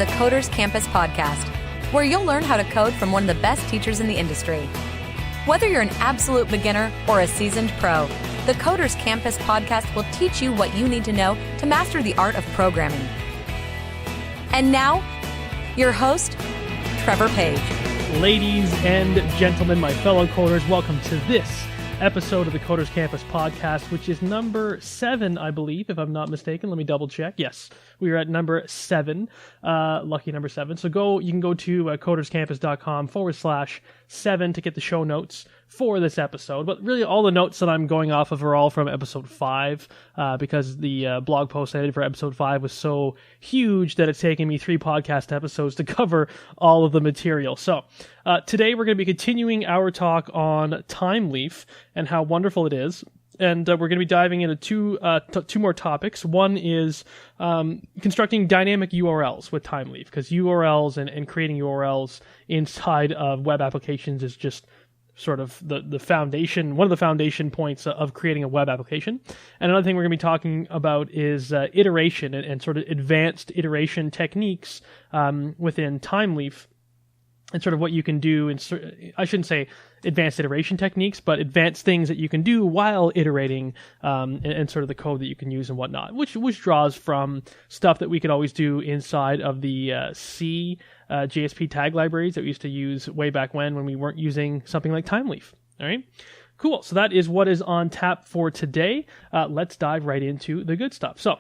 the Coders Campus podcast, where you'll learn how to code from one of the best teachers in the industry. Whether you're an absolute beginner or a seasoned pro, the Coders Campus podcast will teach you what you need to know to master the art of programming. And now, your host, Trevor Page. Ladies and gentlemen, my fellow coders, welcome to this episode of the Coders Campus podcast, which is number 7, I believe, if I'm not mistaken. Let me double check. Yes, we are at number 7, lucky number 7. So you can go to coderscampus.com/7 to get the show notes for this episode. But really, all the notes that I'm going off of are all from episode 5, because the blog post I did for episode 5 was so huge that it's taken me 3 podcast episodes to cover all of the material. So today we're going to be continuing our talk on Thymeleaf and how wonderful it is. And we're going to be diving into two more topics. One is constructing dynamic URLs with Thymeleaf, because URLs and creating URLs inside of web applications is just sort of the foundation, one of the foundation points of creating a web application. And another thing we're going to be talking about is iteration and sort of advanced iteration techniques within Thymeleaf, and sort of what you can do. I shouldn't say advanced iteration techniques, but advanced things that you can do while iterating, and sort of the code that you can use and whatnot, which draws from stuff that we could always do inside of the C JSP tag libraries that we used to use way back when we weren't using something like Thymeleaf. All right, cool. So that is what is on tap for today. Let's dive right into the good stuff. So,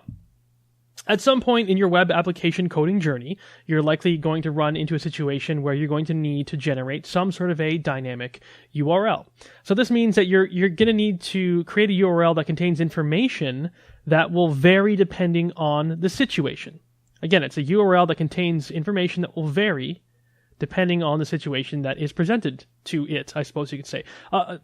at some point in your web application coding journey, you're likely going to run into a situation where you're going to need to generate some sort of a dynamic URL. So this means that you're going to need to create a URL that contains information that will vary depending on the situation. Again, it's a URL that contains information that will vary depending on the situation that is presented to it, I suppose you could say.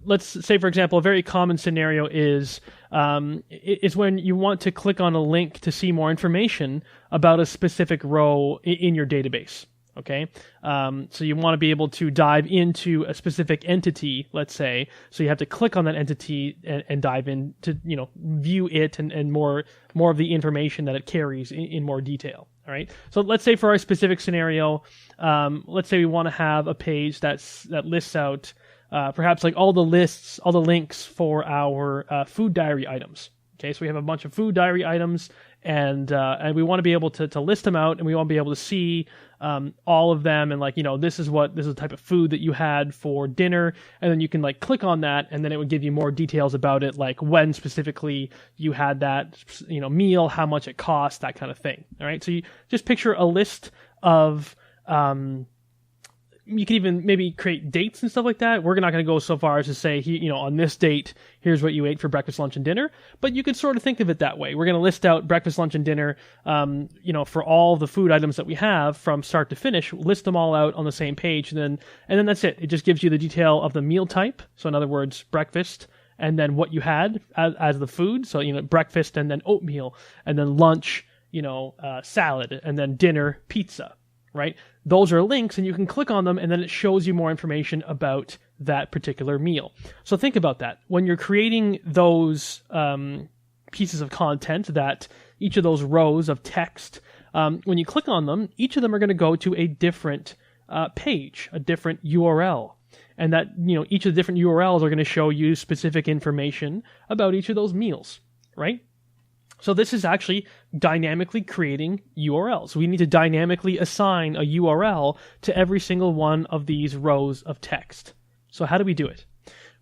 Let's say, for example, a very common scenario is when you want to click on a link to see more information about a specific row in your database. Okay, so you want to be able to dive into a specific entity, let's say. So you have to click on that entity and dive in to view it and more of the information that it carries in more detail. All right. So let's say for our specific scenario, let's say we want to have a page that lists out perhaps like all the links for our food diary items. Okay, so we have a bunch of food diary items, and we want to be able to list them out, and we want to be able to see all of them, and this is the type of food that you had for dinner, and then you can click on that, and then it would give you more details about it, like when specifically you had that meal, how much it cost, that kind of thing. All right, so you just picture a list of you can even maybe create dates and stuff like that. We're not going to go so far as to say, on this date, here's what you ate for breakfast, lunch, and dinner. But you could sort of think of it that way. We're going to list out breakfast, lunch, and dinner, for all the food items that we have from start to finish. List them all out on the same page, and then that's it. It just gives you the detail of the meal type. So in other words, breakfast, and then what you had as the food. So breakfast, and then oatmeal, and then lunch, salad, and then dinner, pizza. Right? Those are links, and you can click on them, and then it shows you more information about that particular meal. So think about that. When you're creating those pieces of content, that each of those rows of text, when you click on them, each of them are going to go to a different page, a different URL. And that, each of the different URLs are going to show you specific information about each of those meals, right? So this is actually dynamically creating URLs. We need to dynamically assign a URL to every single one of these rows of text. So how do we do it?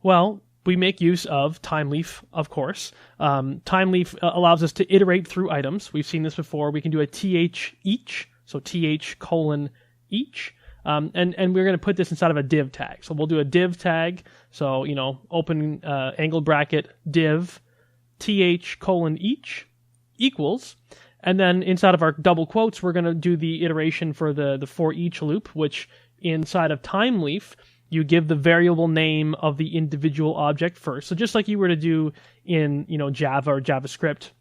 Well, we make use of Thymeleaf, of course. Thymeleaf allows us to iterate through items. We've seen this before. We can do a th each, so th:"each. And we're going to put this inside of a div tag. So we'll do a div tag. So, open angle bracket div th:"each equals, and then inside of our double quotes, we're going to do the iteration for the for each loop, which inside of Thymeleaf, you give the variable name of the individual object first. So just like you were to do in Java or JavaScript,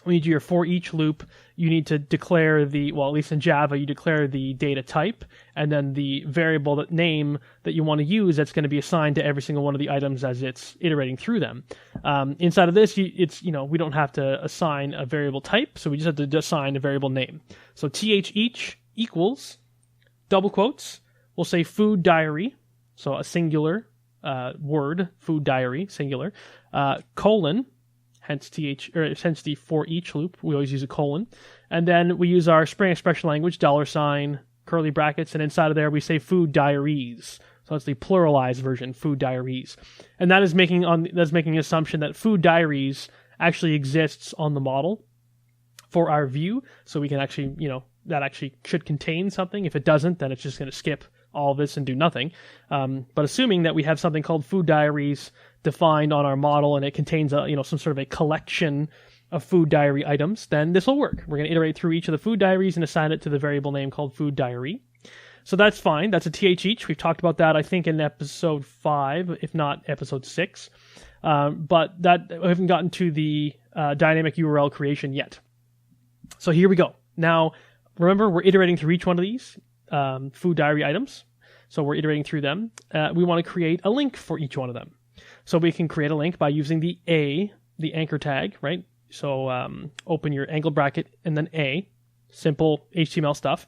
when you do your for each loop, you need to declare at least in Java, you declare the data type, and then the variable name that you want to use that's going to be assigned to every single one of the items as it's iterating through them. Inside of this, we don't have to assign a variable type, so we just have to assign a variable name. So th:"each equals, double quotes, we'll say food diary, so a singular word, food diary, singular, colon, hence the for each loop, we always use a colon, and then we use our Spring expression language, $, curly brackets, and inside of there we say food diaries. So it's the pluralized version, food diaries. And that is making an assumption that food diaries actually exists on the model for our view, so we can actually, that actually should contain something. If it doesn't, then it's just going to skip all of this and do nothing. But assuming that we have something called food diaries defined on our model and it contains some sort of a collection of food diary items, then this will work. We're going to iterate through each of the food diaries and assign it to the variable name called food diary. So that's fine. That's a th each. We've talked about that, I think, in episode 5, if not episode 6. But that we haven't gotten to the dynamic URL creation yet. So here we go. Now, remember, we're iterating through each one of these food diary items. So we're iterating through them. We want to create a link for each one of them. So we can create a link by using the anchor tag, right? So open your angle bracket and then simple HTML stuff.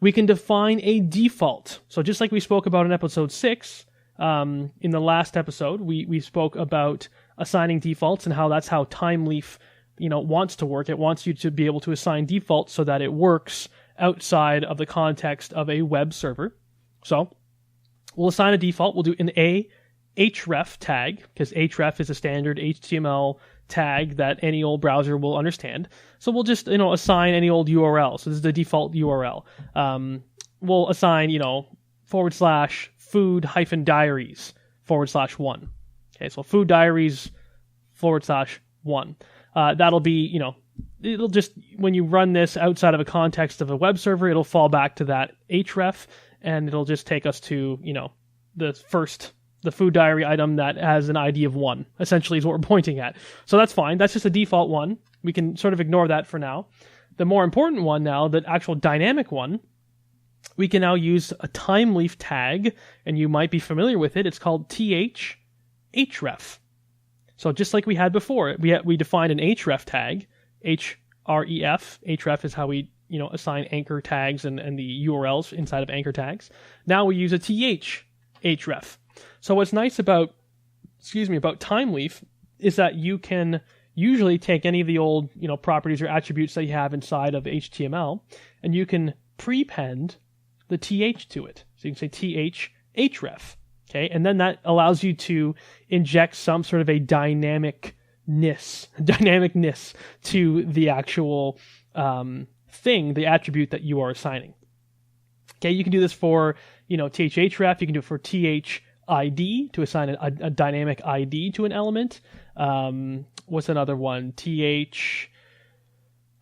We can define a default. So just like we spoke about in episode 6, in the last episode, we spoke about assigning defaults and how that's how Thymeleaf, wants to work. It wants you to be able to assign defaults so that it works outside of the context of a web server. So we'll assign a default. We'll do an href tag, because href is a standard HTML tag that any old browser will understand. So we'll just, assign any old URL. So this is the default URL. We'll assign, /food-diaries/1. Okay, so food diaries /1. That'll be, it'll just, when you run this outside of a context of a web server, it'll fall back to that href, and it'll just take us to, the food diary item that has an ID of 1, essentially, is what we're pointing at. So that's fine. That's just a default one. We can sort of ignore that for now. The more important one now, the actual dynamic one, we can now use a Thymeleaf tag, and you might be familiar with it. It's called href. So just like we had before, we defined an href tag, href. Href is how we assign anchor tags and the URLs inside of anchor tags. Now we use a href. So what's nice about Thymeleaf is that you can usually take any of the old, properties or attributes that you have inside of HTML, and you can prepend the th to it. So you can say href, okay? And then that allows you to inject some sort of a dynamicness to the actual thing, the attribute that you are assigning. Okay, you can do this for, href, you can do it for thid to assign a dynamic ID to an element. What's another one?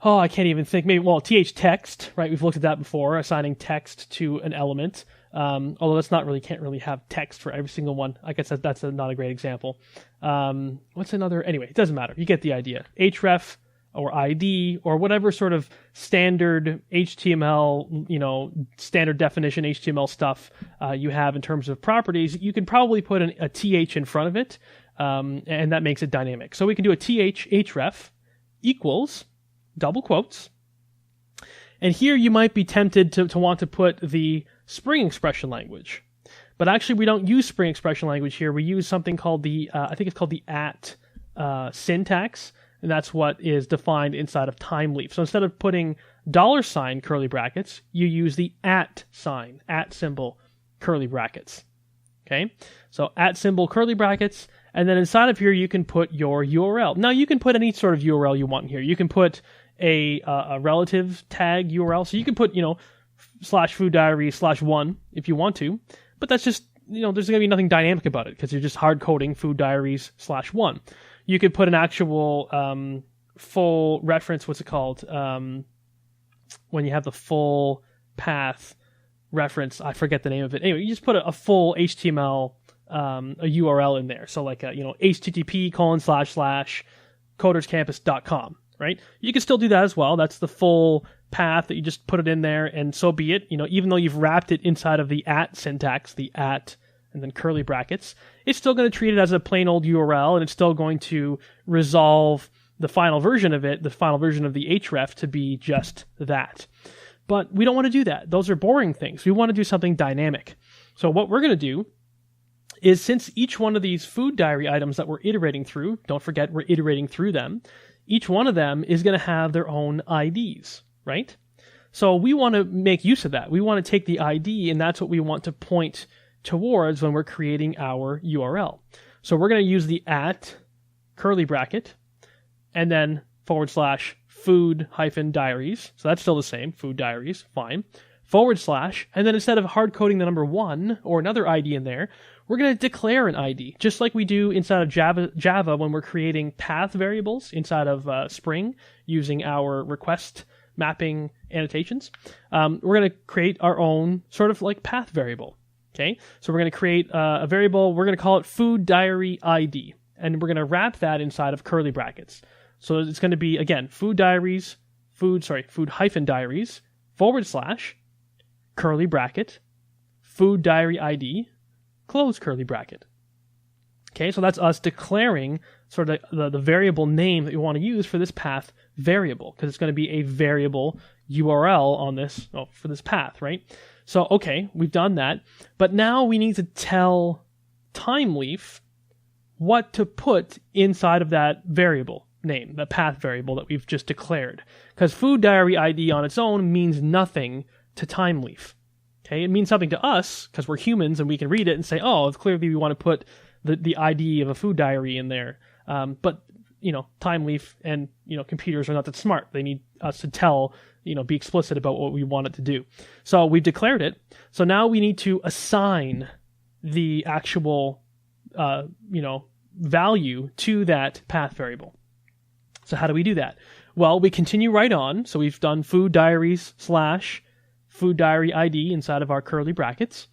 I can't even think. Th text, right? We've looked at that before, assigning text to an element. Although can't really have text for every single one. I guess that's not a great example. What's another? Anyway, it doesn't matter. You get the idea. Href or ID or whatever sort of standard HTML, standard definition HTML stuff you have in terms of properties, you can probably put a th in front of it, and that makes it dynamic. So we can do a href equals double quotes. And here you might be tempted to want to put the Spring expression language. But actually we don't use Spring expression language here. We use something called the at syntax. And that's what is defined inside of Thymeleaf. So instead of putting $ curly brackets, you use the at symbol, curly brackets. Okay? So at symbol, curly brackets, and then inside of here you can put your URL. Now you can put any sort of URL you want in here. You can put a relative tag URL. So you can put, /food diary /1 if you want to. But that's just, there's going to be nothing dynamic about it because you're just hard coding food diaries /1. You could put an actual full reference, what's it called? When you have the full path reference, I forget the name of it. Anyway, you just put a full HTML, a URL in there. So like http://coderscampus.com, right? You can still do that as well. That's the full path that you just put it in there, and so be it. Even though you've wrapped it inside of the at syntax, the at and then curly brackets, it's still going to treat it as a plain old URL, and it's still going to resolve the final version of it, the final version of the href, to be just that. But we don't want to do that. Those are boring things. We want to do something dynamic. So what we're going to do is, since each one of these food diary items that we're iterating through, don't forget we're iterating through them, each one of them is going to have their own IDs, right? So we want to make use of that. We want to take the ID, and that's what we want to point towards when we're creating our URL. So we're going to use the curly bracket, and then / food-diaries. So that's still the same, food diaries, fine. / and then instead of hard coding the number 1 or another ID in there, we're going to declare an ID, just like we do inside of Java when we're creating path variables inside of Spring using our request mapping annotations. We're going to create our own sort of like path variable. Okay, so we're going to create a variable. We're going to call it food diary ID, and we're going to wrap that inside of curly brackets. So it's going to be, again, food-diaries, / curly bracket, food diary ID, close curly bracket. Okay, so that's us declaring sort of the variable name that you want to use for this path variable, because it's going to be a variable URL on this, for this path, right? So, okay, we've done that, but now we need to tell Thymeleaf what to put inside of that variable name, the path variable that we've just declared. Because food diary ID on its own means nothing to Thymeleaf. Okay, it means something to us because we're humans and we can read it and say, oh, clearly we want to put the ID of a food diary in there. But Thymeleaf and computers are not that smart. They need us to tell, be explicit about what we want it to do. So we've declared it. So now we need to assign the actual value to that path variable. So how do we do that? Well, we continue right on. So we've done food diaries / food diary ID inside of our curly brackets.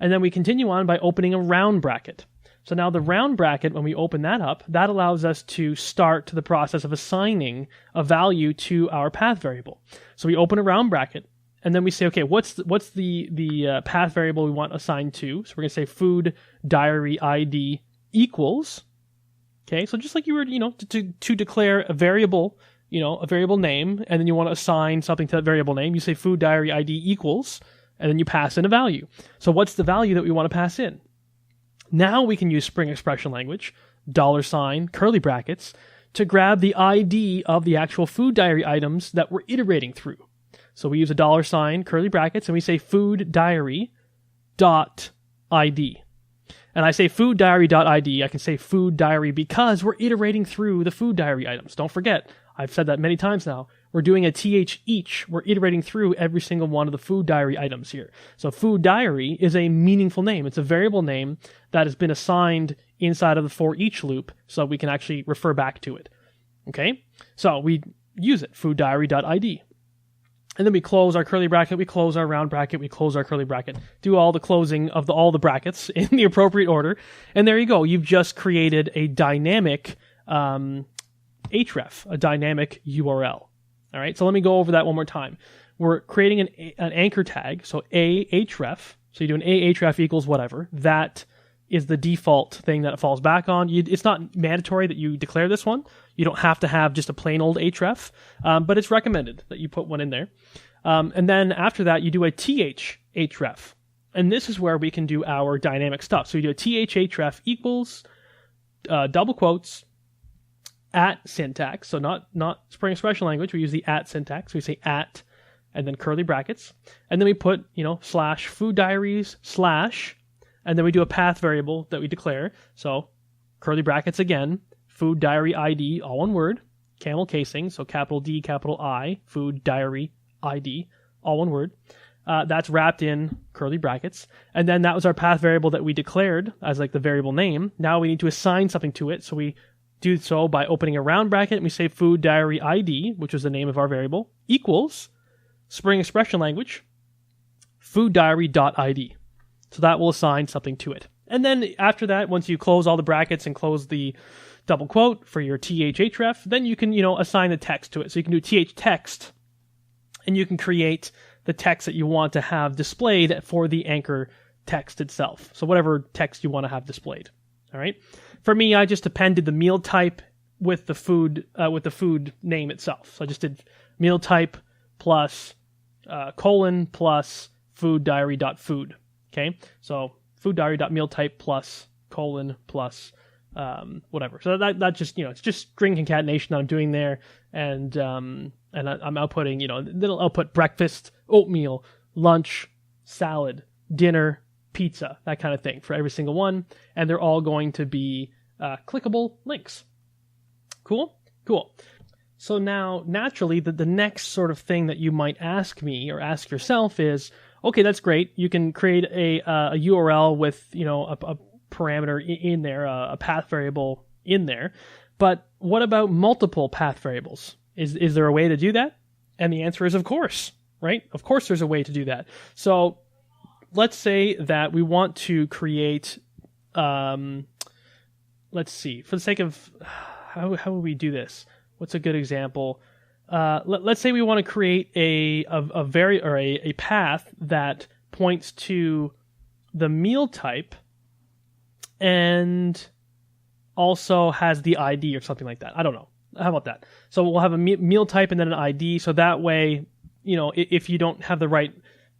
And then we continue on by opening a round bracket. So now the round bracket, when we open that up, that allows us to start the process of assigning a value to our path variable. So we open a round bracket, and then we say, okay, what's the path variable we want assigned to? So we're going to say food diary ID equals. Okay, so just like you were, to declare a variable, a variable name, and then you want to assign something to that variable name, you say food diary ID equals, and then you pass in a value. So what's the value that we want to pass in? Now we can use Spring expression language, $, curly brackets, to grab the ID of the actual food diary items that we're iterating through. So we use a $, curly brackets, and we say food diary dot ID. And I say food diary.id, I can say food diary because we're iterating through the food diary items. Don't forget, I've said that many times now. We're doing a th each. We're iterating through every single one of the food diary items here. So food diary is a meaningful name. It's a variable name that has been assigned inside of the for each loop so we can actually refer back to it. Okay? So we use it, food diary.id. And then we close our curly bracket, we close our round bracket, we close our curly bracket, do all the closing of all the brackets in the appropriate order. And there you go. You've just created a dynamic href, a dynamic URL. All right, so let me go over that one more time. We're creating an anchor tag, so ahref. So you do an ahref equals whatever. That is the default thing that it falls back on. It's not mandatory that you declare this one. You don't have to have just a plain old href, but it's recommended that you put one in there. And then after that, you do a href. And this is where we can do our dynamic stuff. So you do a href equals, double quotes, at syntax. So not Spring expression language. We use the at syntax. We say at, and then curly brackets. And then we put, / food diaries / and then we do a path variable that we declare. So curly brackets again, food diary ID, all one word, camel casing, so capital D, capital I, food diary ID, all one word. That's wrapped in curly brackets. And then that was our path variable that we declared as like the variable name. Now we need to assign something to it. So we do so by opening a round bracket and we say food diary ID, which was the name of our variable, equals Spring expression language, food diary.id. So that will assign something to it. And then after that, once you close all the brackets and close the double quote for your href, then you can, assign the text to it. So you can do text, and you can create the text that you want to have displayed for the anchor text itself. So whatever text you want to have displayed. All right. For me, I just appended the meal type with the food name itself. So I just did meal type plus colon plus food diary.food. Okay, so food diary.mealtype plus colon plus whatever. So that just, it's just string concatenation that I'm doing there, and I'm outputting, it'll output breakfast, oatmeal, lunch, salad, dinner, pizza, that kind of thing for every single one, and they're all going to be clickable links. Cool. So now, naturally, the next sort of thing that you might ask me or ask yourself is, okay, that's great. You can create a URL with, a parameter in there, a path variable in there. But what about multiple path variables? Is there a way to do that? And the answer is, of course, right? Of course there's a way to do that. So let's say that we want to create, let's see, for the sake of, how would we do this? What's a good example? Let's say we want to create a path that points to the meal type and also has the ID or something like that. I don't know. How about that? So we'll have a meal type and then an ID. So that way, if you don't have the right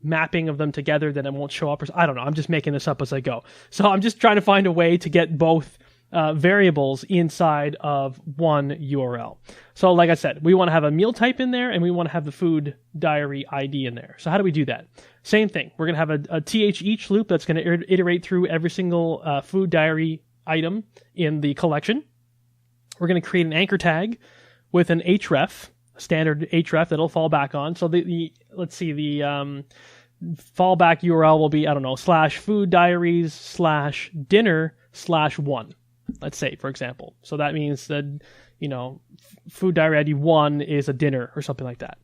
mapping of them together, then it won't show up. I don't know. I'm just making this up as I go. So I'm just trying to find a way to get both variables inside of one URL. So like I said, we want to have a meal type in there and we want to have the food diary ID in there. So how do we do that? Same thing. We're going to have a th each loop that's going to iterate through every single food diary item in the collection. We're going to create an anchor tag with an href, standard href that'll fall back on. So let's see, the fallback URL will be, /food diaries /dinner/1. Let's say, for example. So that means that, food diary ID 1 is a dinner or something like that.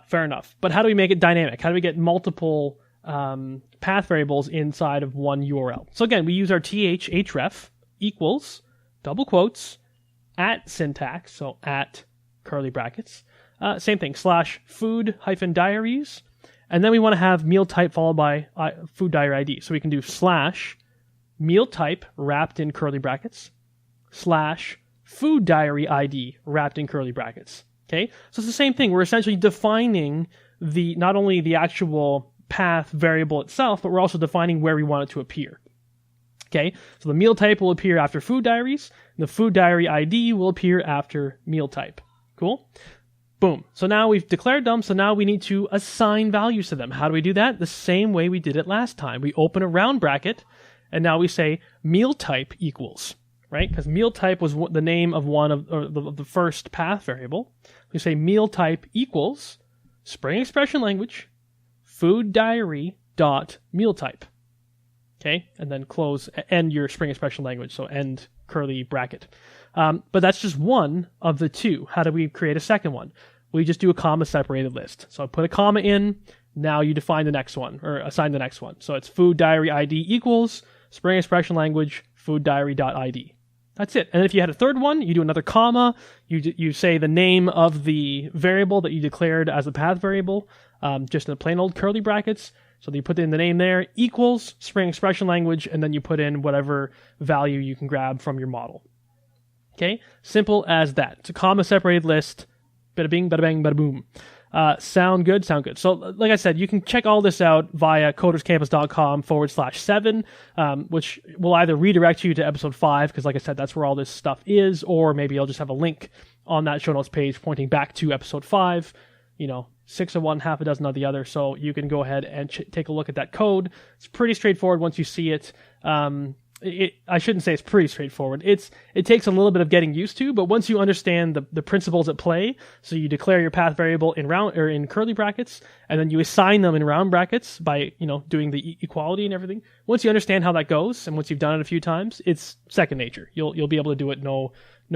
Fair enough. But how do we make it dynamic? How do we get multiple path variables inside of one URL? So again, we use our href equals, double quotes, at syntax, so at curly brackets. Same thing, /food-diaries. And then we want to have meal type followed by food diary ID. So we can do /meal type wrapped in curly brackets /food diary ID wrapped in curly brackets. Okay, so it's the same thing. We're essentially defining not only the actual path variable itself, but we're also defining where we want it to appear. Okay, so the meal type will appear after food diaries, and the food diary ID will appear after meal type. Cool? Boom. So now we've declared them, so now we need to assign values to them. How do we do that? The same way we did it last time. We open a round bracket, and now we say meal type equals, right? Because meal type was the name of one of the first path variable. We say meal type equals Spring Expression Language food diary dot meal type. Okay, and then end your Spring Expression Language, so end curly bracket. But that's just one of the two. How do we create a second one? We just do a comma separated list. So I put a comma in, now you define the next one, or assign the next one. So it's food diary ID equals Spring Expression Language food diary dot ID. That's it. And if you had a third one, you do another comma, you say the name of the variable that you declared as a path variable, just in the plain old curly brackets. So you put in the name there, equals Spring Expression Language, and then you put in whatever value you can grab from your model. Okay? Simple as that. It's a comma-separated list. Bada bing, bada bang, bada boom. Sound good? Sound good. So, like I said, you can check all this out via coderscampus.com/7, which will either redirect you to episode 5, because like I said, that's where all this stuff is, or maybe I'll just have a link on that show notes page pointing back to episode 5. 6 of one, half a dozen of the other, so you can go ahead and take a look at that code. It's pretty straightforward once you see it. I shouldn't say it's pretty straightforward. It takes a little bit of getting used to, but once you understand the principles at play, so you declare your path variable in curly brackets, and then you assign them in round brackets by doing the equality and everything. Once you understand how that goes, and once you've done it a few times, it's second nature. You'll be able to do it no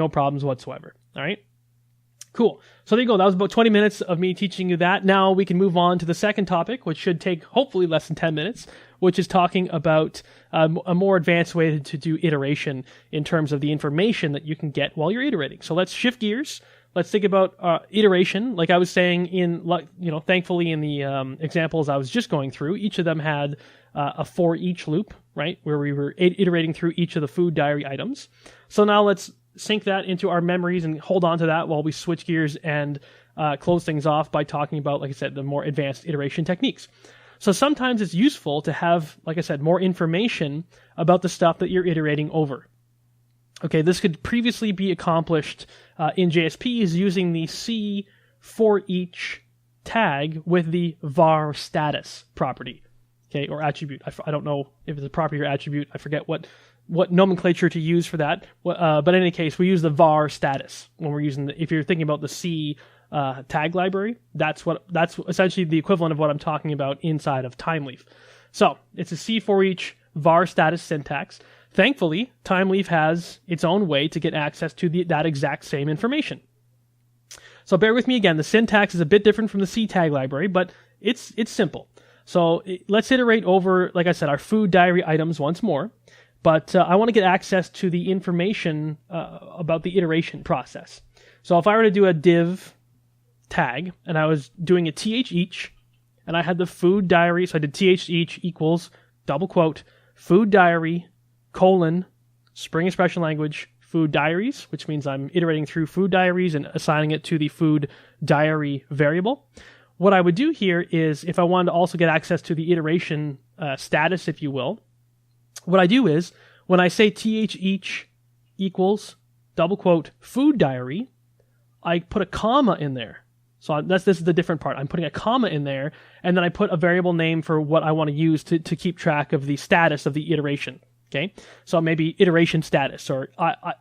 problems whatsoever. All right. Cool. So there you go. That was about 20 minutes of me teaching you that. Now we can move on to the second topic, which should take hopefully less than 10 minutes, which is talking about a more advanced way to do iteration in terms of the information that you can get while you're iterating. So let's shift gears. Let's think about iteration. Like I was saying thankfully in the examples I was just going through, each of them had a for each loop, right? Where we were iterating through each of the food diary items. So now let's sync that into our memories and hold on to that while we switch gears and close things off by talking about, like I said, the more advanced iteration techniques. So sometimes it's useful to have, like I said, more information about the stuff that you're iterating over. Okay, this could previously be accomplished in JSPs using the C for each tag with the var status property, okay, or attribute. I don't know if it's a property or attribute. I forget what nomenclature to use for that. But in any case, we use the var status when we're using if you're thinking about the C tag library. That's essentially the equivalent of what I'm talking about inside of Thymeleaf. So it's a C for each var status syntax. Thankfully, Thymeleaf has its own way to get access to that exact same information. So bear with me again. The syntax is a bit different from the C tag library, but it's simple. So let's iterate over, like I said, our food diary items once more. But I want to get access to the information about the iteration process. So if I were to do a div tag, and I was doing a th each, and I had the food diary, so I did th each equals, double quote, food diary, colon, Spring Expression Language, food diaries, which means I'm iterating through food diaries and assigning it to the food diary variable. What I would do here is, if I wanted to also get access to the iteration status, if you will, what I do is, when I say th each equals, double quote, food diary, I put a comma in there. So this is the different part. I'm putting a comma in there, and then I put a variable name for what I want to use to keep track of the status of the iteration. Okay, so maybe iteration status or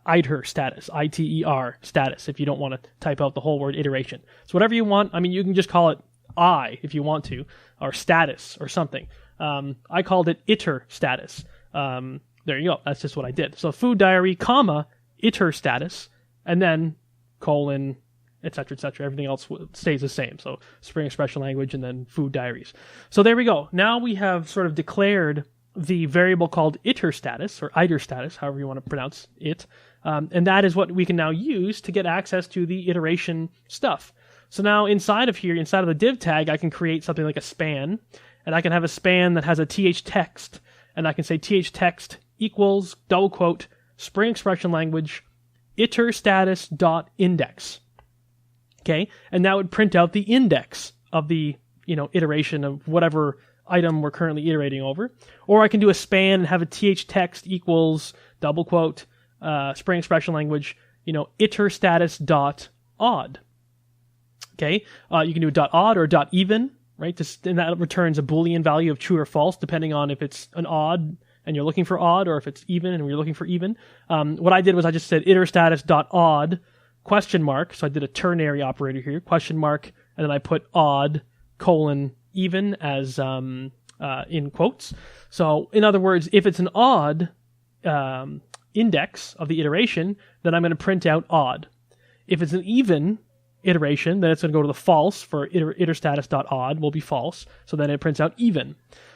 iter status, ITER status, if you don't want to type out the whole word iteration. So whatever you want. I mean, you can just call it I if you want to, or status or something. I called it iter status. There you go. That's just what I did. So food diary, comma, iter status, and then colon, etc., etc. Everything else stays the same. So Spring Expression Language and then food diaries. So there we go. Now we have sort of declared the variable called iter status, or iter status, however you want to pronounce it. And that is what we can now use to get access to the iteration stuff. So now inside of the div tag, I can create something like a span, and I can have a span that has a th text, and I can say th text equals, double quote, Spring Expression Language, iter status dot index. Okay, and that would print out the index of the iteration of whatever item we're currently iterating over. Or I can do a span and have a th text equals, double quote, Spring Expression Language, iter status dot odd. Okay, you can do a dot odd or a dot even, right? And that returns a Boolean value of true or false, depending on if it's an odd and you're looking for odd, or if it's even and you're looking for even. What I did was I just said iter status dot odd question mark. So I did a ternary operator here, question mark, and then I put odd colon even as in quotes. So in other words, if it's an odd index of the iteration, then I'm going to print out odd. If it's an even iteration, then it's going to go to the false for iter status dot odd will be false. So then it prints out even.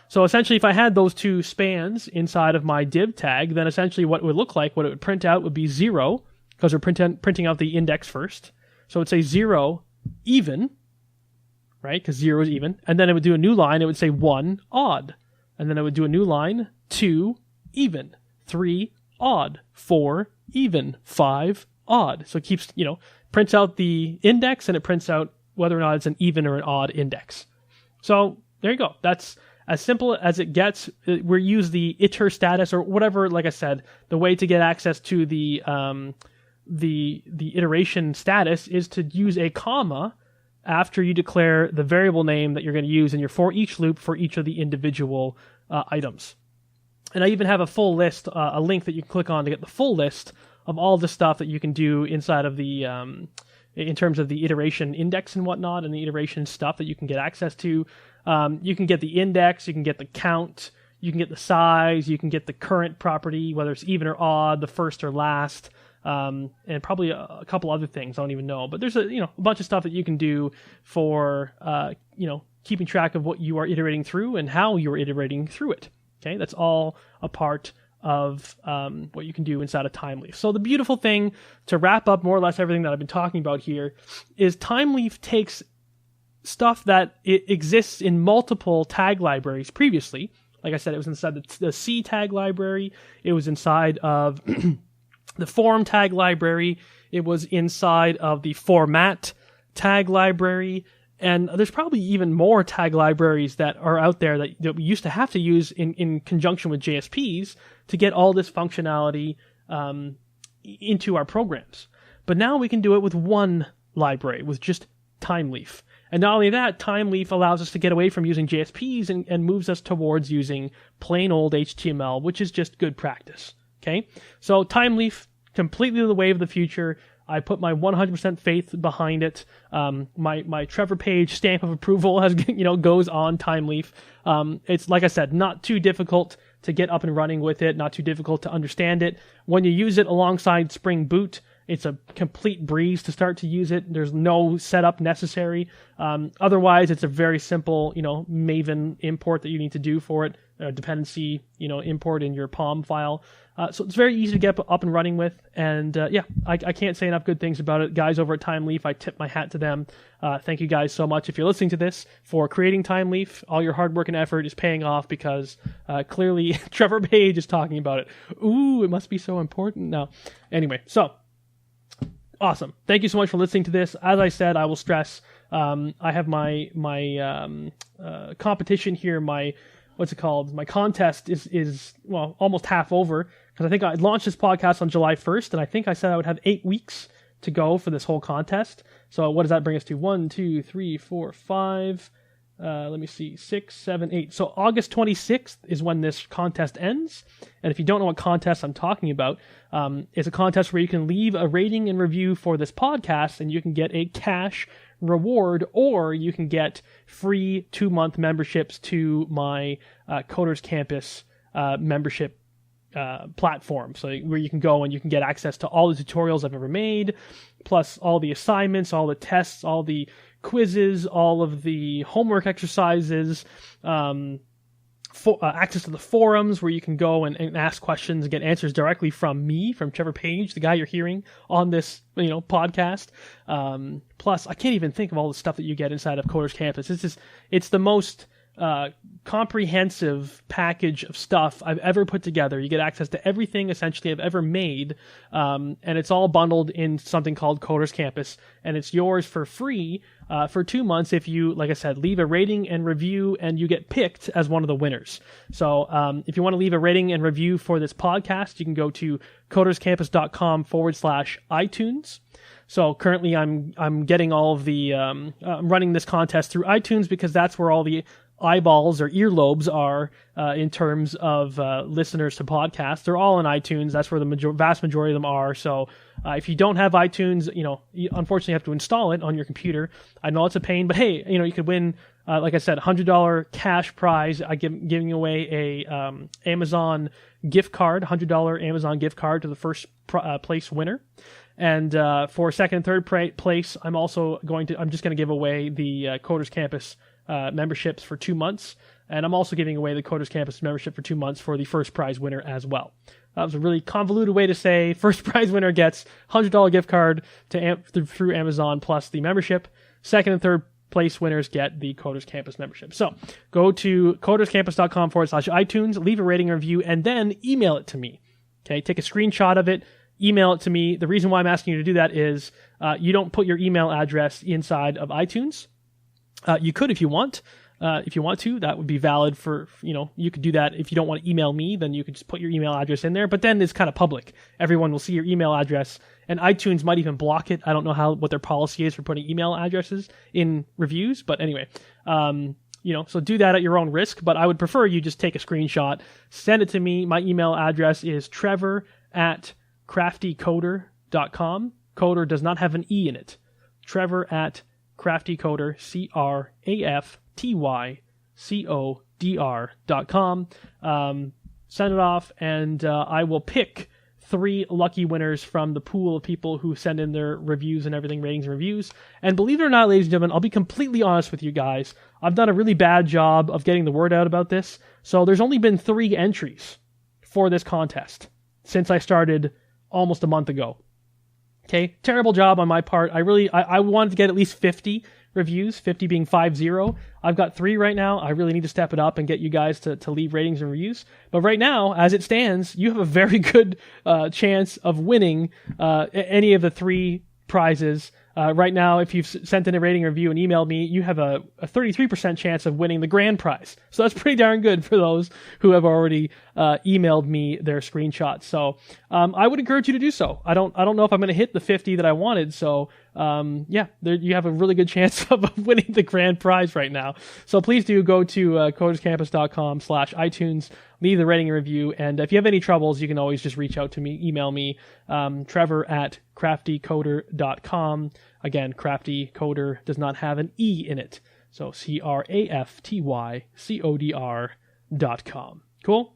So essentially, if I had those two spans inside of my div tag, then essentially what it would look like, what it would print out would be 0, because we're printing out the index first. So it would say 0 even, right? Because 0 is even. And then it would do a new line. It would say 1 odd. And then it would do a new line, 2 even, 3 odd, 4 even, 5 odd. So it keeps, prints out the index, and it prints out whether or not it's an even or an odd index. So there you go. That's as simple as it gets. We use the iter status or whatever. Like I said, the way to get access to the iteration status is to use a comma after you declare the variable name that you're going to use in your for each loop for each of the individual items. And I even have a full list, a link that you can click on to get the full list of all the stuff that you can do inside of the, in terms of the iteration index and whatnot, and the iteration stuff that you can get access to. You can get the index, you can get the count, you can get the size, you can get the current property, whether it's even or odd, the first or last, and probably a couple other things I don't even know. But there's a bunch of stuff that you can do for keeping track of what you are iterating through and how you're iterating through it. Okay, that's all a part of what you can do inside of Thymeleaf. So the beautiful thing, to wrap up more or less everything that I've been talking about here, is Thymeleaf takes stuff that it exists in multiple tag libraries previously. Like I said, it was inside the C tag library. It was inside of the form tag library. It was inside of the format tag library. And there's probably even more tag libraries that are out there that we used to have to use in conjunction with JSPs to get all this functionality into our programs. But now we can do it with one library, with just Thymeleaf. And not only that, Thymeleaf allows us to get away from using JSPs and moves us towards using plain old HTML, which is just good practice. Okay? So Thymeleaf, completely the wave of the future. I put my 100% faith behind it. My Trevor Page stamp of approval goes on Thymeleaf. It's, like I said, not too difficult to get up and running with it, not too difficult to understand it. When you use it alongside Spring Boot, it's a complete breeze to start to use it. There's no setup necessary. Otherwise, it's a very simple, Maven import that you need to do for it, dependency, import in your POM file. So it's very easy to get up and running with. And I can't say enough good things about it. Guys over at Thymeleaf, I tip my hat to them. Thank you guys so much if you're listening to this for creating Thymeleaf. All your hard work and effort is paying off because clearly Trevor Page is talking about it. Ooh, it must be so important now. Anyway, so awesome. Thank you so much for listening to this. As I said, I will stress, I have my competition here, my contest is almost half over, because I think I launched this podcast on July 1st, and I think I said I would have 8 weeks to go for this whole contest. So what does that bring us to? 1, 2, 3, 4, 5, let me see, 6, 7, 8. So August 26th is when this contest ends. And if you don't know what contest I'm talking about, it's a contest where you can leave a rating and review for this podcast, and you can get a cash reward, or you can get free 2-month memberships to my Coders Campus membership platform. So where you can go and you can get access to all the tutorials I've ever made, plus all the assignments, all the tests, all the quizzes, all of the homework exercises, access to the forums where you can go and ask questions and get answers directly from me, from Trevor Page, the guy you're hearing on this podcast. Plus, I can't even think of all the stuff that you get inside of Coders Campus. It's the most comprehensive package of stuff I've ever put together. You get access to everything essentially I've ever made, and it's all bundled in something called Coders Campus, and it's yours for free for 2 months if you, like I said, leave a rating and review, and you get picked as one of the winners. So if you want to leave a rating and review for this podcast, you can go to coderscampus.com/iTunes. So currently I'm getting all of the I'm running this contest through iTunes because that's where all the eyeballs or earlobes are in terms of listeners to podcasts. They're all in iTunes. That's where the vast majority of them are. So if you don't have iTunes, you unfortunately have to install it on your computer. I know it's a pain, but hey, you could win, like I said, $100 cash prize. Giving away a Amazon gift card, $100 Amazon gift card to the first place winner. And for second and third place, I'm just going to give away the Coders Campus memberships for 2 months, and I'm also giving away the Coders Campus membership for 2 months for the first prize winner as well. That was a really convoluted way to say first prize winner gets $100 gift card through Amazon plus the membership. Second and third place winners get the Coders Campus membership. So go to coderscampus.com/iTunes, leave a rating and review, and then email it to me. Okay, take a screenshot of it, email it to me. The reason why I'm asking you to do that is you don't put your email address inside of iTunes. You could if you want. If you want to, that would be valid for, you could do that. If you don't want to email me, then you could just put your email address in there, but then it's kind of public. Everyone will see your email address, and iTunes might even block it. I don't know what their policy is for putting email addresses in reviews, but anyway, so do that at your own risk, but I would prefer you just take a screenshot, send it to me. My email address is trevor@craftycoder.com. Coder does not have an E in it. Trevor@craftycoder, CRAFTYCODR.com. Send it off, and I will pick 3 lucky winners from the pool of people who send in their reviews and everything, ratings and reviews. And believe it or not, ladies and gentlemen, I'll be completely honest with you guys. I've done a really bad job of getting the word out about this. So there's only been 3 entries for this contest since I started almost a month ago. Okay, terrible job on my part. I wanted to get at least 50 reviews, 50 being 50. I've got 3 right now. I really need to step it up and get you guys to leave ratings and reviews. But right now, as it stands, you have a very good chance of winning any of the 3 prizes. Right now, if you've sent in a rating review and emailed me, you have a 33% chance of winning the grand prize. So that's pretty darn good for those who have already emailed me their screenshots. So I would encourage you to do so. I don't know if I'm going to hit the 50 that I wanted. So you have a really good chance of winning the grand prize right now. So please do go to coderscampus.com/iTunes, leave the rating and review. And if you have any troubles, you can always just reach out to me, email me, Trevor@craftycoder.com. Again, Crafty Coder does not have an E in it. So CRAFTYCODR.com. Cool.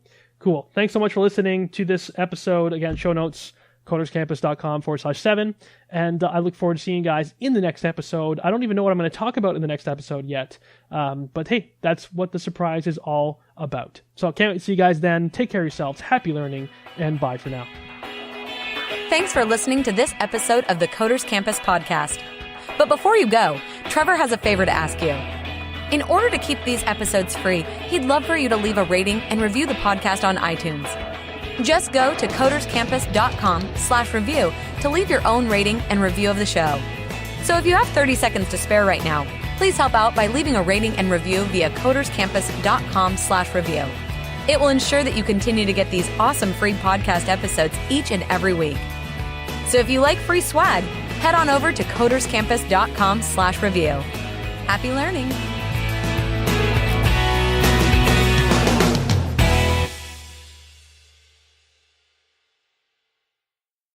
Thanks so much for listening to this episode. Again, show notes, coderscampus.com/7. And I look forward to seeing you guys in the next episode. I don't even know what I'm going to talk about in the next episode yet. But hey, that's what the surprise is all about. So can't wait to see you guys then. Take care of yourselves. Happy learning, and bye for now. Thanks for listening to this episode of the Coders Campus podcast. But before you go, Trevor has a favor to ask you. In order to keep these episodes free, he'd love for you to leave a rating and review the podcast on iTunes. Just go to coderscampus.com/review to leave your own rating and review of the show. So if you have 30 seconds to spare right now, please help out by leaving a rating and review via coderscampus.com/review. It will ensure that you continue to get these awesome free podcast episodes each and every week. So if you like free swag, head on over to coderscampus.com/review. Happy learning!